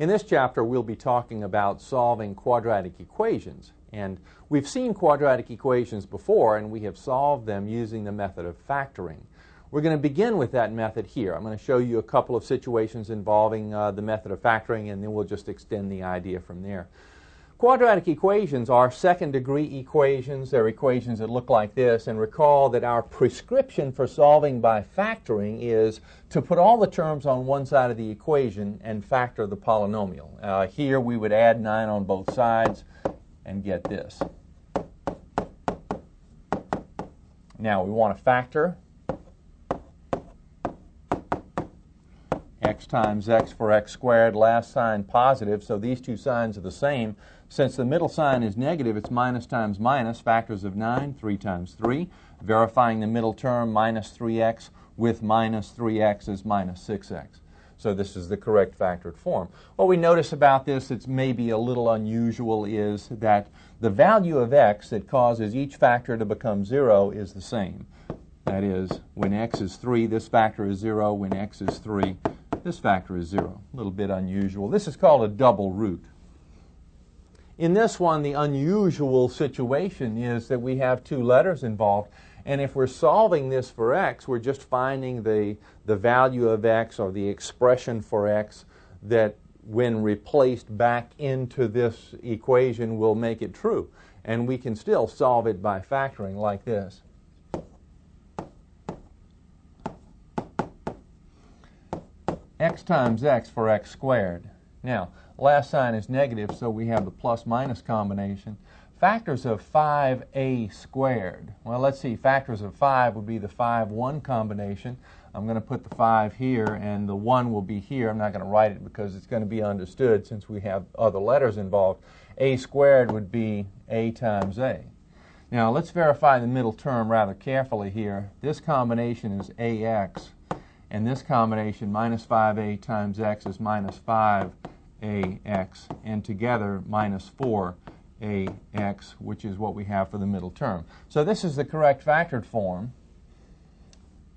In this chapter, we'll be talking about solving quadratic equations. And we've seen quadratic equations before, and we have solved them using the method of factoring. We're going to begin with that method here. I'm going to show you a couple of situations involving the method of factoring, and then we'll just extend the idea from there. Quadratic equations are second-degree equations. They're equations that look like this. And recall that our prescription for solving by factoring is to put all the terms on one side of the equation and factor the polynomial. Here we would add 9 on both sides and get this. Now we want to factor x times x for x squared, last sign positive, so these two signs are the same. Since the middle sign is negative, it's minus times minus, factors of 9, 3 times 3. Verifying the middle term, minus 3x with minus 3x is minus 6x. So this is the correct factored form. What we notice about this that's maybe a little unusual is that the value of x that causes each factor to become 0 is the same. That is, when x is 3, this factor is 0. When x is 3, this factor is 0. A little bit unusual. This is called a double root. In this one, the unusual situation is that we have two letters involved. And if we're solving this for x, we're just finding the value of x or the expression for x that when replaced back into this equation will make it true. And we can still solve it by factoring like this. X times x for x squared. Now, last sign is negative, so we have the plus-minus combination. Factors of 5a squared. Well, let's see. Factors of 5 would be the 5-1 combination. I'm going to put the 5 here, and the 1 will be here. I'm not going to write it because it's going to be understood since we have other letters involved. A squared would be a times a. Now, let's verify the middle term rather carefully here. This combination is ax. And this combination, minus 5a times x, is minus 5ax, and together minus 4ax, which is what we have for the middle term. So this is the correct factored form.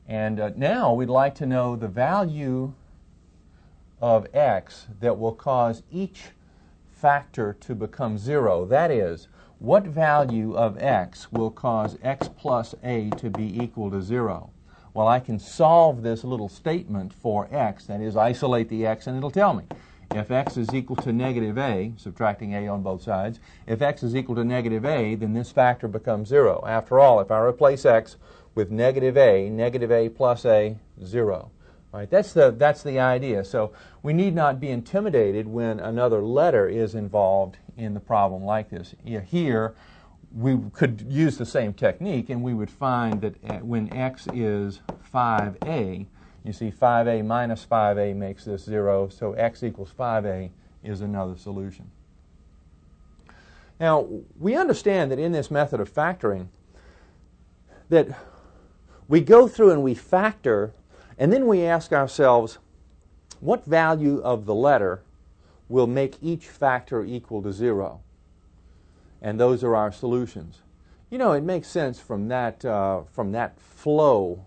And now we'd like to know the value of x that will cause each factor to become 0. That is, what value of x will cause x plus a to be equal to 0? Well, I can solve this little statement for x, that is, isolate the x, and it'll tell me. If x is equal to negative a, subtracting a on both sides, if x is equal to negative a, then this factor becomes 0. After all, if I replace x with negative a plus a, 0. Right? That's the idea. So we need not be intimidated when another letter is involved in the problem like this. Here, we could use the same technique, and we would find that when x is 5a, you see 5a minus 5a makes this 0, so x equals 5a is another solution. Now, we understand that in this method of factoring that we go through and we factor, and then we ask ourselves, what value of the letter will make each factor equal to 0? And those are our solutions. You know, it makes sense from that flow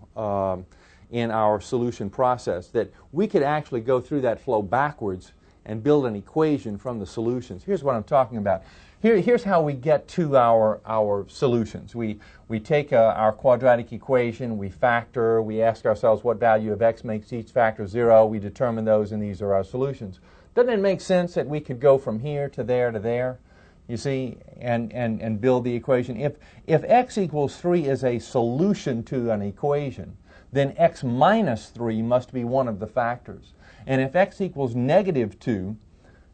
in our solution process that we could actually go through that flow backwards and build an equation from the solutions. Here's what I'm talking about. Here's how we get to our solutions. We take our quadratic equation, we factor, we ask ourselves what value of x makes each factor 0, we determine those, and these are our solutions. Doesn't it make sense that we could go from here to there to there? You see, and build the equation. If x equals 3 is a solution to an equation, then x minus 3 must be one of the factors. And if x equals negative 2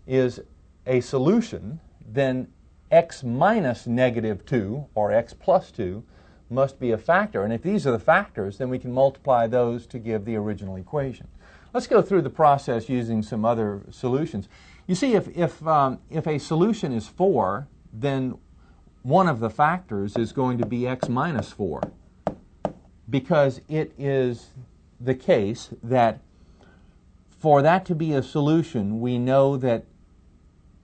is a solution, then x minus negative 2, or x plus 2, must be a factor. And if these are the factors, then we can multiply those to give the original equation. Let's go through the process using some other solutions. You see, if a solution is 4, then one of the factors is going to be x minus 4, because it is the case that for that to be a solution, we know that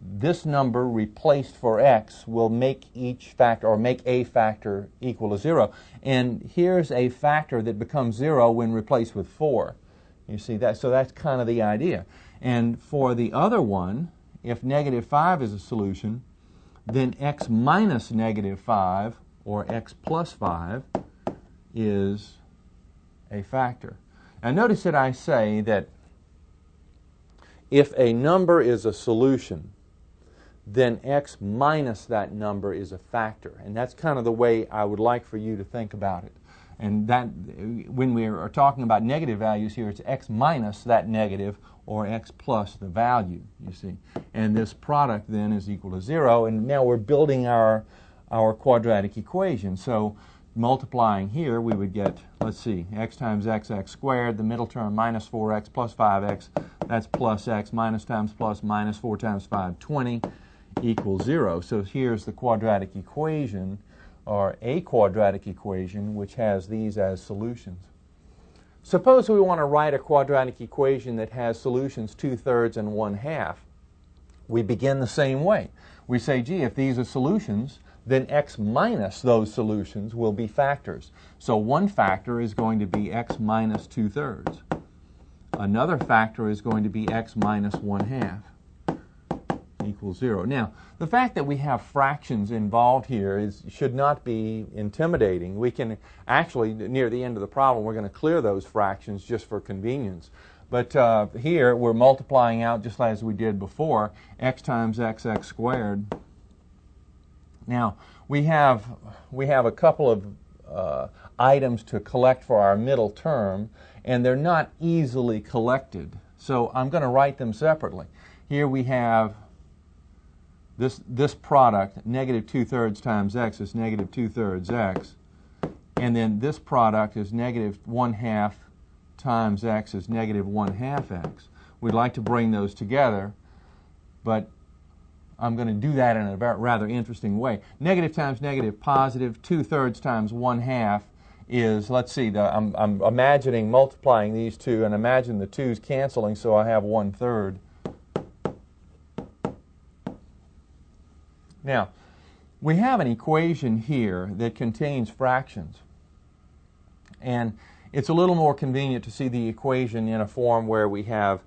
this number replaced for x will make each factor, or make a factor, equal to 0. And here's a factor that becomes 0 when replaced with 4. You see that? So that's kind of the idea. And for the other one, if negative 5 is a solution, then x minus negative 5 or x plus 5 is a factor. Now notice that I say that if a number is a solution, then x minus that number is a factor. And that's kind of the way I would like for you to think about it. And that, when we are talking about negative values here, it's x minus that negative or x plus the value, you see. And this product then is equal to 0. And now we're building our quadratic equation. So multiplying here, we would get, let's see, x times x squared, the middle term minus 4x plus 5x, that's plus x, minus times plus, minus 4 times 5, 20, equals 0. So here's the quadratic equation, or a quadratic equation, which has these as solutions. Suppose we want to write a quadratic equation that has solutions 2/3 and 1/2. We begin the same way. We say, gee, if these are solutions, then x minus those solutions will be factors. So one factor is going to be x minus 2/3. Another factor is going to be x minus 1/2 equals 0. Now, the fact that we have fractions involved here should not be intimidating. We can actually, near the end of the problem, we're going to clear those fractions just for convenience. But here we're multiplying out just as we did before, x times x squared. Now, we have a couple of items to collect for our middle term, and they're not easily collected. So I'm going to write them separately. Here we have this product, negative 2/3 times x is negative 2/3 x. And then this product is negative 1/2 times x is negative 1/2 x. We'd like to bring those together, but I'm going to do that in a rather interesting way. Negative times negative, positive. 2/3 times 1/2 is, let's see, I'm imagining multiplying these two, and imagine the 2's canceling, so I have 1/3. Now, we have an equation here that contains fractions. And it's a little more convenient to see the equation in a form where we have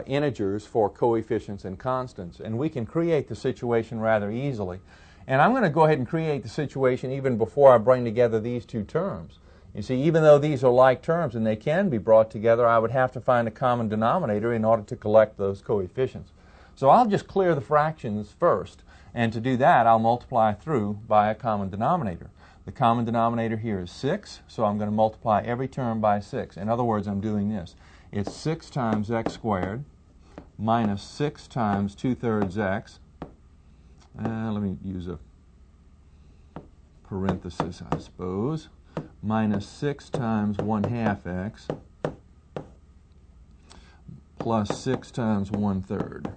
integers for coefficients and constants. And we can create the situation rather easily. And I'm going to go ahead and create the situation even before I bring together these two terms. You see, even though these are like terms and they can be brought together, I would have to find a common denominator in order to collect those coefficients. So I'll just clear the fractions first. And to do that, I'll multiply through by a common denominator. The common denominator here is 6, so I'm going to multiply every term by 6. In other words, I'm doing this. It's 6 times x squared minus 6 times 2/3 x. Let me use a parenthesis, I suppose. Minus 6 times 1/2 x plus 6 times 1/3.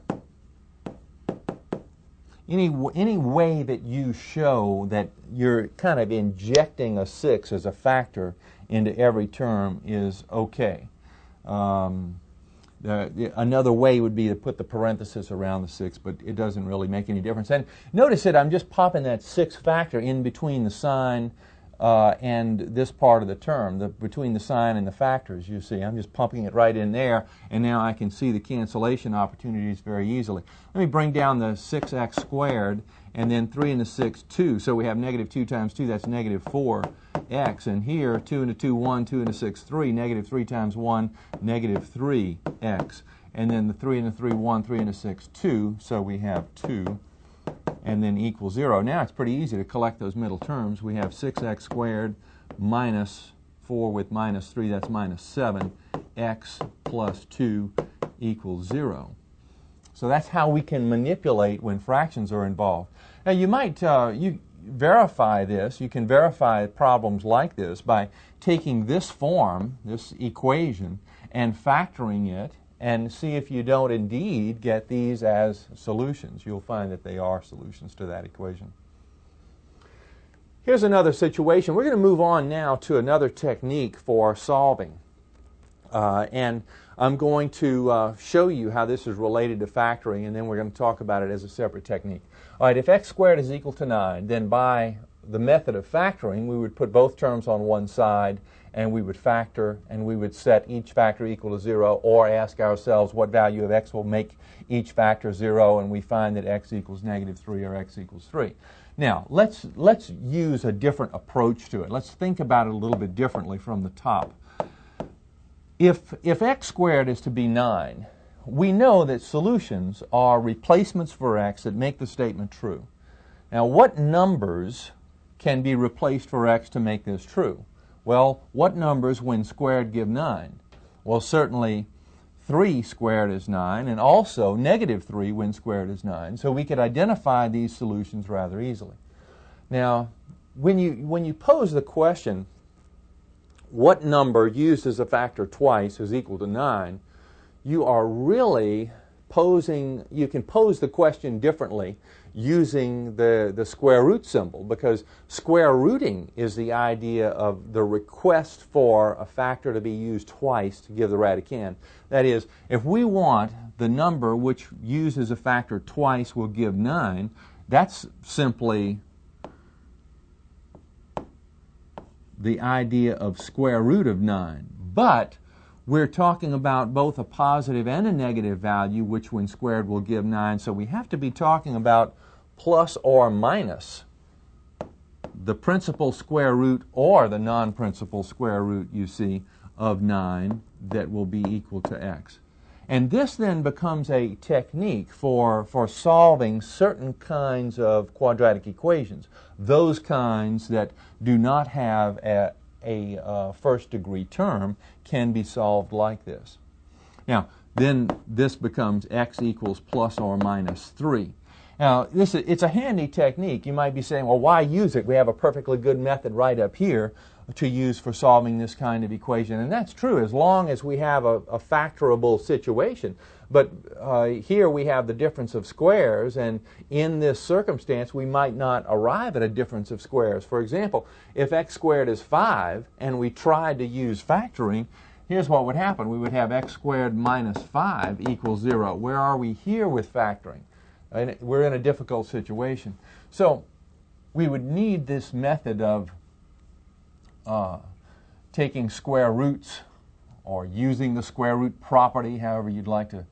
Any way that you show that you're kind of injecting a 6 as a factor into every term is okay. Another way would be to put the parenthesis around the 6, but it doesn't really make any difference. And notice that I'm just popping that 6 factor in between the sign and this part of the term, between the sign and the factors, you see. I'm just pumping it right in there, and now I can see the cancellation opportunities very easily. Let me bring down the 6x squared, and then 3 into 6, 2. So we have negative 2 times 2, that's negative 4x. And here, 2 into 2, 1, 2 into 6, 3. Negative 3 times 1, negative 3x. And then the 3 into 3, 1, 3 into 6, 2. So we have 2. And then equals 0. Now it's pretty easy to collect those middle terms. We have 6x squared minus 4 with minus 3, that's minus 7. X plus 2 equals 0. So that's how we can manipulate when fractions are involved. Now you might verify this. You can verify problems like this by taking this form, this equation, and factoring it, and see if you don't indeed get these as solutions. You'll find that they are solutions to that equation. Here's another situation. We're going to move on now to another technique for solving. And I'm going to show you how this is related to factoring, and then we're going to talk about it as a separate technique. All right, if x squared is equal to 9, then by the method of factoring, we would put both terms on one side and we would factor, and we would set each factor equal to 0, or ask ourselves what value of x will make each factor 0, and we find that x equals -3 or x equals 3. Now, let's use a different approach to it. Let's think about it a little bit differently from the top. If x squared is to be 9, we know that solutions are replacements for x that make the statement true. Now, what numbers can be replaced for x to make this true? Well, what numbers when squared give 9? Well, certainly 3 squared is 9, and also -3 when squared is 9. So we could identify these solutions rather easily. Now, when you pose the question, what number used as a factor twice is equal to 9, you are really posing, you can pose the question differently using the square root symbol, because square rooting is the idea of the request for a factor to be used twice to give the radicand. That is, if we want the number which used as a factor twice will give 9, that's simply the idea of square root of 9. But we're talking about both a positive and a negative value, which when squared will give 9. So we have to be talking about plus or minus the principal square root or the non-principal square root, you see, of 9 that will be equal to x. And this then becomes a technique for solving certain kinds of quadratic equations, those kinds that do not have a first-degree term can be solved like this. Now, then this becomes x equals plus or minus 3. Now, it's a handy technique. You might be saying, well, why use it? We have a perfectly good method right up here to use for solving this kind of equation. And that's true as long as we have a factorable situation. But here we have the difference of squares, and in this circumstance we might not arrive at a difference of squares. For example, if x squared is 5 and we tried to use factoring, here's what would happen. We would have x squared minus 5 equals 0. Where are we here with factoring? And we're in a difficult situation. So we would need this method of taking square roots or using the square root property, however you'd like to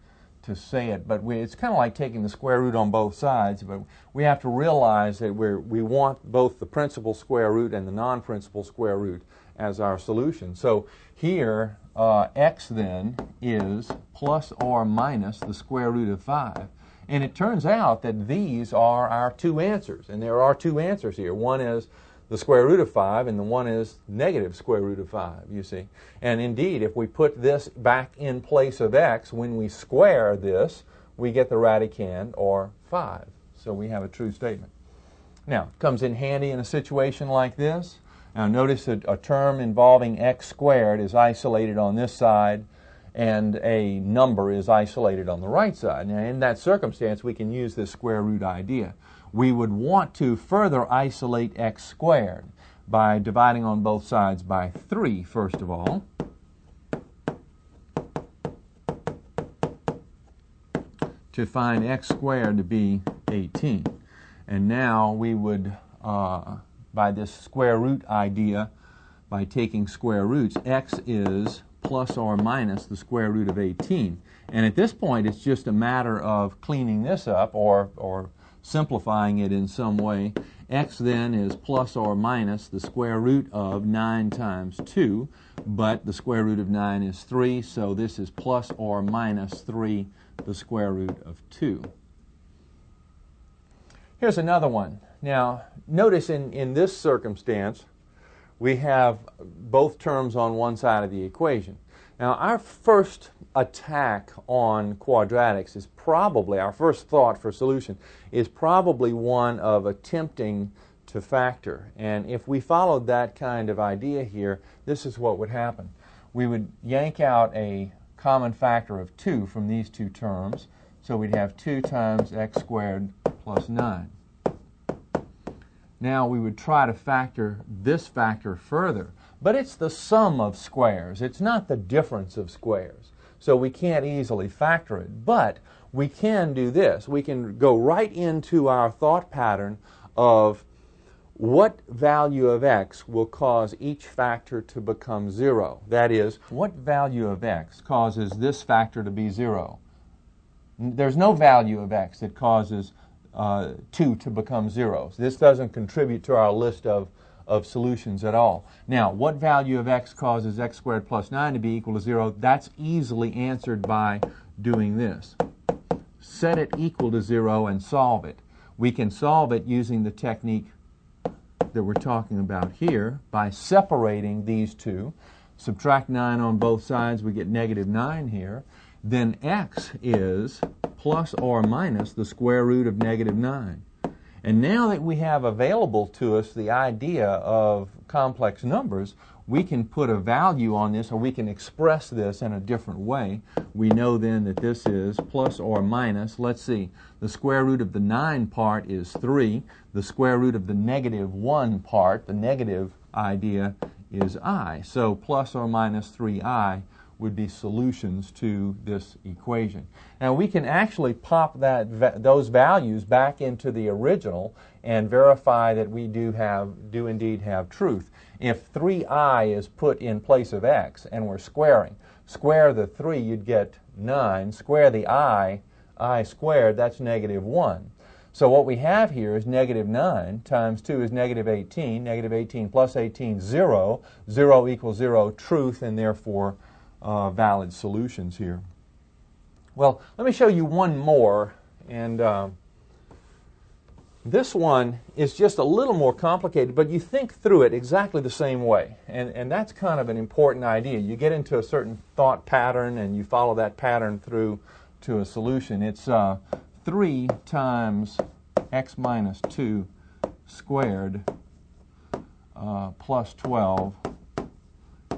say it. But it's kind of like taking the square root on both sides. But we have to realize that we want both the principal square root and the non-principal square root as our solution. So here, x then is plus or minus the square root of 5. And it turns out that these are our two answers. And there are two answers here. One is the square root of 5, and the one is negative square root of 5, you see. And indeed, if we put this back in place of x, when we square this, we get the radicand, or 5. So we have a true statement. Now, it comes in handy in a situation like this. Now, notice that a term involving x squared is isolated on this side, and a number is isolated on the right side. Now, in that circumstance, we can use this square root idea. We would want to further isolate x squared by dividing on both sides by 3, first of all. To find x squared to be 18. And now we would, by this square root idea, by taking square roots, x is plus or minus the square root of 18. And at this point, it's just a matter of cleaning this up or simplifying it in some way. X then is plus or minus the square root of 9 times 2, but the square root of 9 is 3, so this is plus or minus 3, the square root of 2. Here's another one. Now, notice in this circumstance, we have both terms on one side of the equation. Now, our first attack on quadratics is probably, our first thought for solution, is probably one of attempting to factor. And if we followed that kind of idea here, this is what would happen. We would yank out a common factor of 2 from these two terms, so we'd have 2 times x squared plus 9. Now we would try to factor this factor further, but it's the sum of squares. It's not the difference of squares. So we can't easily factor it, but we can do this. We can go right into our thought pattern of what value of x will cause each factor to become 0? That is, what value of x causes this factor to be 0? There's no value of x that causes 2 to become 0. So this doesn't contribute to our list of solutions at all. Now, what value of x causes x squared plus 9 to be equal to 0? That's easily answered by doing this. Set it equal to 0 and solve it. We can solve it using the technique that we're talking about here by separating these two. Subtract 9 on both sides, we get negative 9 here. Then x is plus or minus the square root of negative 9. And now that we have available to us the idea of complex numbers, we can put a value on this, or we can express this in a different way. We know then that this is plus or minus, let's see, the square root of the 9 part is 3. The square root of the negative 1 part, the negative idea, is I. So plus or minus 3i would be solutions to this equation. Now we can actually pop those values back into the original and verify that we do indeed have truth. If 3i is put in place of x and we're squaring, square the 3, you'd get 9. Square the I squared, that's negative 1. So what we have here is negative 9 times 2 is negative 18. Negative 18 plus 18, 0. 0 equals 0, truth, and therefore valid solutions here. Well, let me show you one more, and this one is just a little more complicated, but you think through it exactly the same way, and that's kind of an important idea. You get into a certain thought pattern and you follow that pattern through to a solution. It's 3 times x minus 2 squared plus 12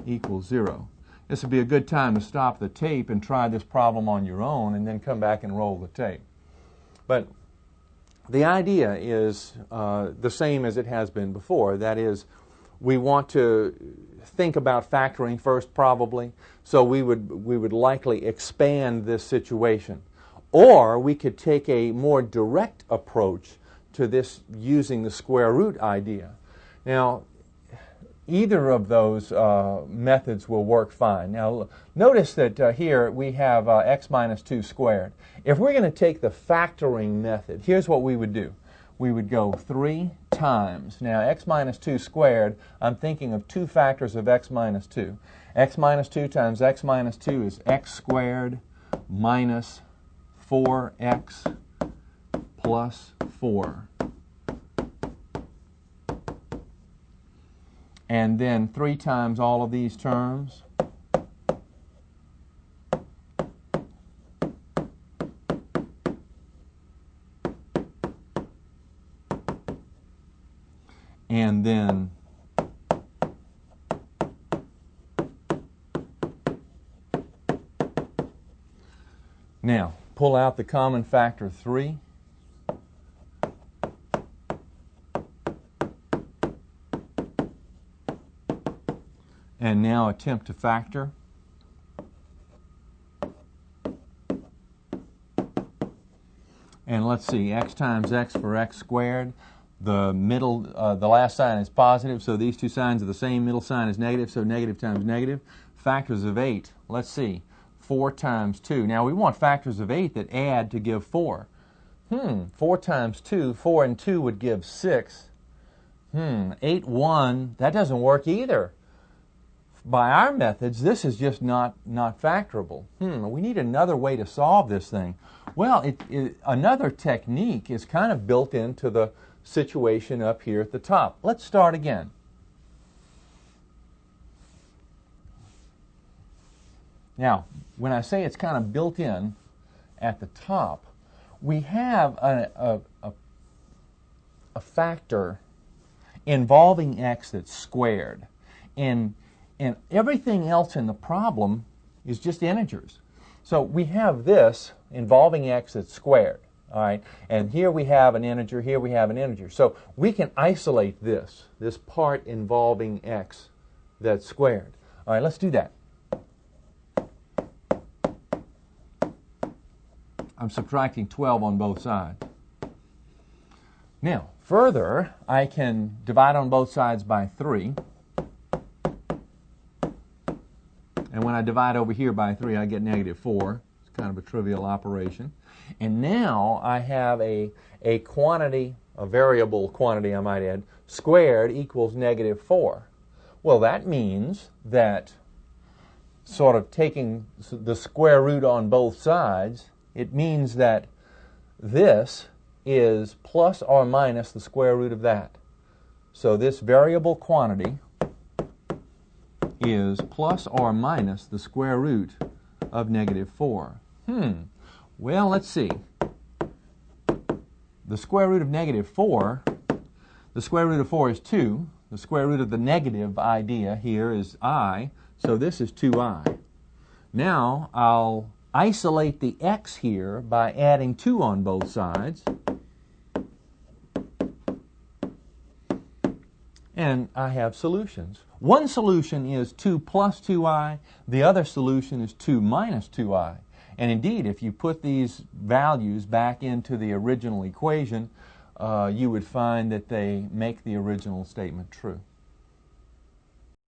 equals 0. This would be a good time to stop the tape and try this problem on your own and then come back and roll the tape. But the idea is the same as it has been before. That is, we want to think about factoring first, probably. So we would likely expand this situation. Or we could take a more direct approach to this using the square root idea. Now, either of those methods will work fine. Now, notice that here we have x minus 2 squared. If we're going to take the factoring method, here's what we would do. We would go 3 times. Now, x minus 2 squared, I'm thinking of two factors of x minus 2. X minus 2 times x minus 2 is x squared minus 4x plus 4. And then 3 times all of these terms. And then now pull out the common factor 3. And now attempt to factor. And let's see, x times x for x squared. The last sign is positive, so these two signs are the same. Middle sign is negative, so negative times negative. Factors of 8. Let's see, 4 times 2. Now we want factors of 8 that add to give 4. 4 times 2, 4 and 2 would give 6. 8, 1, that doesn't work either. By our methods, this is just not factorable. We need another way to solve this thing. Well, another technique is kind of built into the situation up here at the top. Let's start again. Now, when I say it's kind of built in at the top, we have a factor involving x that's squared. And everything else in the problem is just integers. So we have this involving x that's squared. All right, and here we have an integer, here we have an integer. So we can isolate this part involving x that's squared. All right, let's do that. I'm subtracting 12 on both sides. Now, further, I can divide on both sides by 3. And when I divide over here by 3, I get negative 4. It's kind of a trivial operation. And now I have a quantity, a variable quantity I might add, squared equals negative 4. Well, that means that sort of taking the square root on both sides, it means that this is plus or minus the square root of that. So this variable quantity is plus or minus the square root of negative 4. Well, let's see. The square root of negative 4, the square root of 4 is 2. The square root of the negative idea here is I, so this is 2i. Now I'll isolate the x here by adding 2 on both sides. And I have solutions. One solution is 2 plus 2i. The other solution is 2 minus 2i. And indeed, if you put these values back into the original equation, you would find that they make the original statement true.